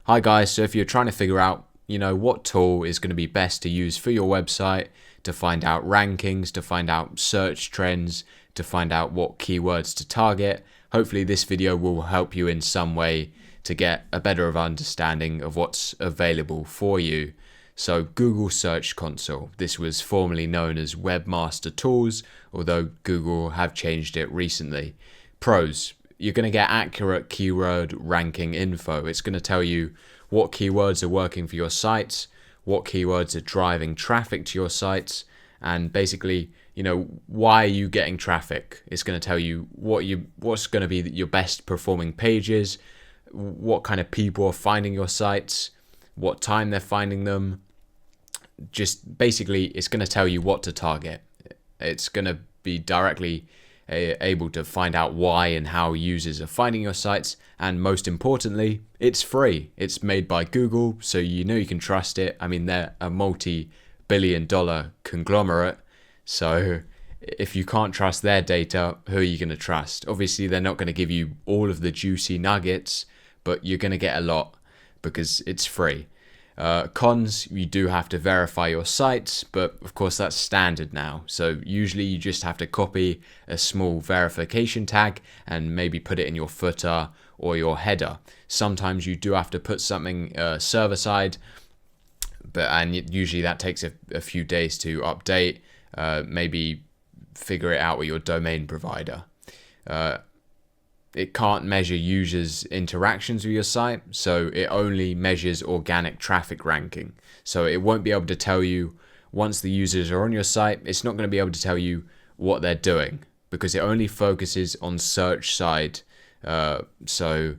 Hi guys, so if you're trying to figure out, what tool is going to be best to use for your website to find out rankings, to find out search trends, to find out what keywords to target, hopefully this video will help you in some way to get a better of understanding of what's available for you. So Google Search Console, this was formerly known as Webmaster Tools, although Google have changed it recently. Pros: you're going to get accurate keyword ranking info. It's going to tell you what keywords are working for your sites, what keywords are driving traffic to your sites, and basically, why are you getting traffic? It's going to tell you what's going to be your best performing pages, what kind of people are finding your sites, what time they're finding them. Just basically, it's going to tell you what to target. It's going to be directly able to find out why and how users are finding your sites, and most importantly, it's free. It's made by Google, so you can trust it. I mean, they're a multi-billion-dollar conglomerate, so if you can't trust their data, who are you going to trust? Obviously, they're not going to give you all of the juicy nuggets, but you're going to get a lot because it's free. Cons: you do have to verify your sites, but of course that's standard now. So usually you just have to copy a small verification tag and maybe put it in your footer or your header. Sometimes you do have to put something server side, and usually that takes a few days to update. Maybe figure it out with your domain provider. It can't measure users' interactions with your site, so it only measures organic traffic ranking. So it won't be able to tell you, once the users are on your site, it's not going to be able to tell you what they're doing because it only focuses on search side. So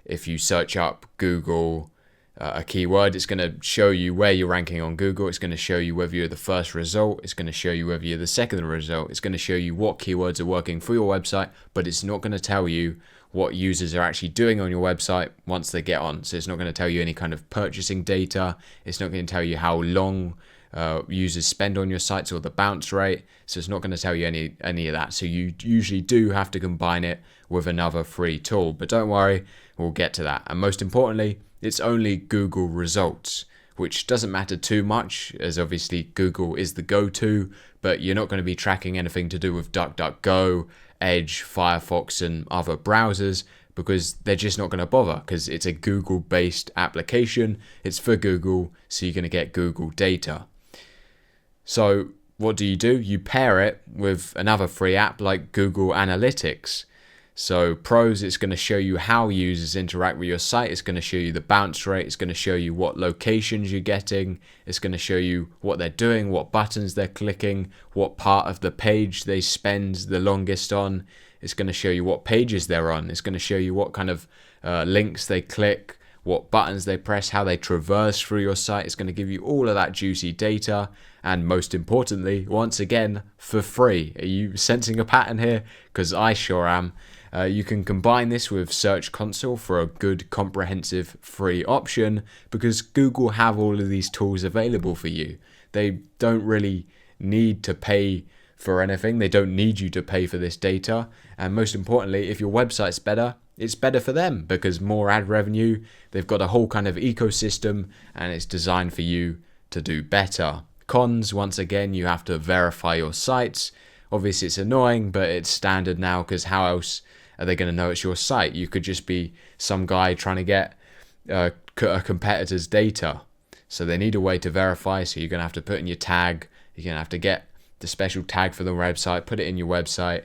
if you search up Google, a keyword, it's going to show you where you're ranking on Google. It's going to show you whether you're the first result. It's going to show you whether you're the second result. It's going to show you what keywords are working for your website, but it's not going to tell you what users are actually doing on your website once they get on. So it's not going to tell you any kind of purchasing data. It's not going to tell you how long users spend on your sites or the bounce rate. So it's not going to tell you any of that. So you usually do have to combine it with another free tool, but don't worry, we'll get to that. And most importantly, it's only Google results, which doesn't matter too much, as obviously Google is the go-to, but you're not going to be tracking anything to do with DuckDuckGo, Edge, Firefox, and other browsers, because they're just not going to bother, because it's a Google-based application. It's for Google, so you're going to get Google data. So what do? You pair it with another free app like Google Analytics. So pros: it's going to show you how users interact with your site. It's going to show you the bounce rate. It's going to show you what locations you're getting. It's going to show you what they're doing, what buttons they're clicking, what part of the page they spend the longest on. It's going to show you what pages they're on. It's going to show you what kind of links they click, what buttons they press, how they traverse through your site. It's going to give you all of that juicy data. And most importantly, once again, for free. Are you sensing a pattern here? Because I sure am. You can combine this with Search Console for a good, comprehensive, free option because Google have all of these tools available for you. They don't really need to pay for anything. They don't need you to pay for this data. And most importantly, if your website's better, it's better for them because more ad revenue. They've got a whole kind of ecosystem and it's designed for you to do better. Cons: once again, you have to verify your sites. Obviously, it's annoying, but it's standard now because how else are they going to know it's your site? You could just be some guy trying to get a competitor's data. So they need a way to verify. So you're going to have to put in your tag. You're going to have to get the special tag for the website, put it in your website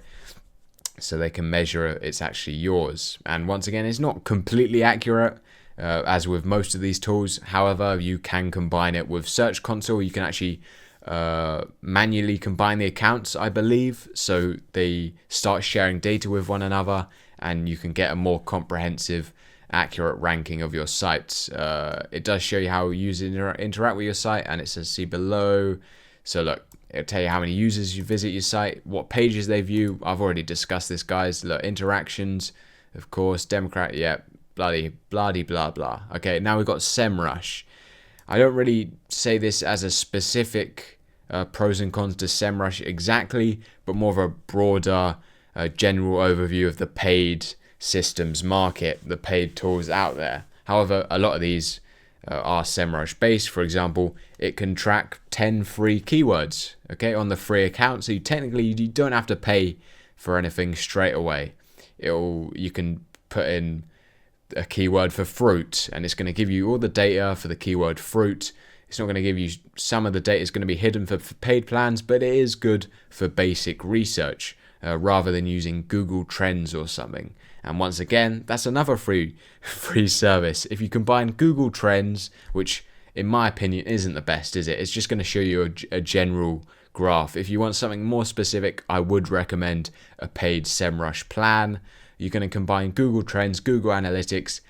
so they can measure it's actually yours. And once again, it's not completely accurate as with most of these tools. However, you can combine it with Search Console. You can actually manually combine the accounts, I believe, so they start sharing data with one another and you can get a more comprehensive, accurate ranking of your sites. It does show you how users interact with your site, and it says see below. So look, it'll tell you how many users you visit your site, what pages they view. I've already discussed this, guys. Look, interactions, of course, Democrat, yeah, bloody blah blah. Okay, now we've got SemRush. I don't really say this as a specific pros and cons to SemRush exactly, but more of a broader general overview of the paid systems market, the paid tools out there. However, a lot of these are SemRush based. For example, it can track 10 free keywords, okay, on the free account. So you don't have to pay for anything straight away. You can put in a keyword for fruit, and it's going to give you all the data for the keyword fruit. It's not going to give you, some of the data is going to be hidden for paid plans, but it is good for basic research rather than using Google Trends or something. And once again, that's another free service. If you combine Google Trends, which in my opinion isn't the best, is it? It's just going to show you a general graph. If you want something more specific, I would recommend a paid SemRush plan. You're going to combine Google Trends, Google Analytics,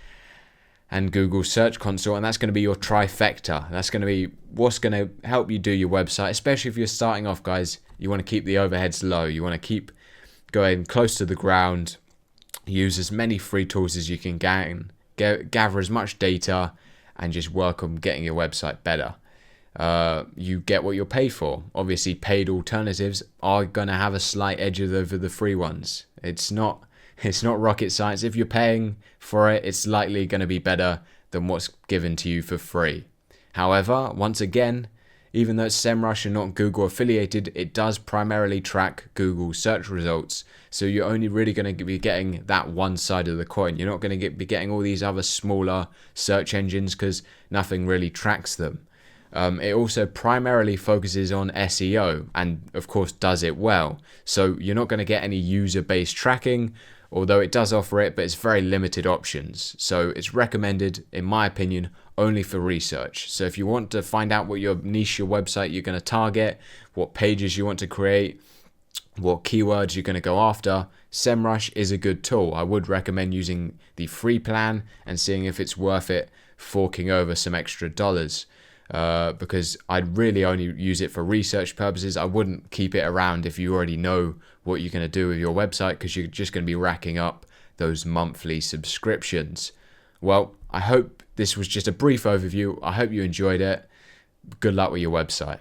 and Google Search Console, and that's going to be your trifecta. That's going to be what's going to help you do your website, especially if you're starting off, guys. You want to keep the overheads low. You want to keep going close to the ground. Use as many free tools as you can gather as much data, and just work on getting your website better. You get what you're paid for. Obviously, paid alternatives are going to have a slight edge over the free ones. It's not rocket science. If you're paying for it, it's likely going to be better than what's given to you for free. However, once again, even though it's SemRush and not Google affiliated, it does primarily track Google search results. So you're only really going to be getting that one side of the coin. You're not going to be getting all these other smaller search engines because nothing really tracks them. It also primarily focuses on SEO and, of course, does it well. So you're not going to get any user-based tracking, although it does offer it, but it's very limited options. So it's recommended, in my opinion, only for research. So if you want to find out what your website you're going to target, what pages you want to create, what keywords you're going to go after, SemRush is a good tool. I would recommend using the free plan and seeing if it's worth it forking over some extra dollars. Because I'd really only use it for research purposes. I wouldn't keep it around if you already know what you're going to do with your website, because you're just going to be racking up those monthly subscriptions. Well, I hope this was just a brief overview. I hope you enjoyed it. Good luck with your website.